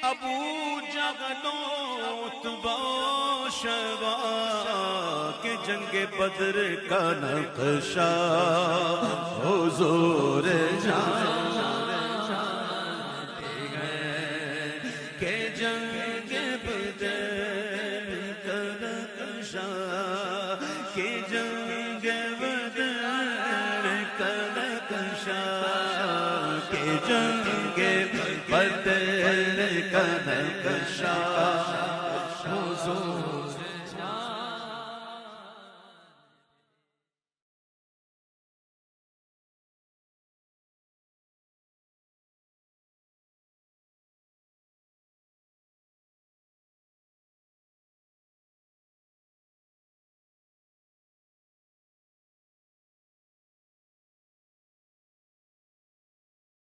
ابو جہل و عتبہ و شیبہ کہ جنگ بدر کا نقشہ حضور جانتے ہیں کہ جنگ بدر کا نقشہ کہ جنگ بدر کا نقشہ کہ جنگ بدر کا نقشہ حضور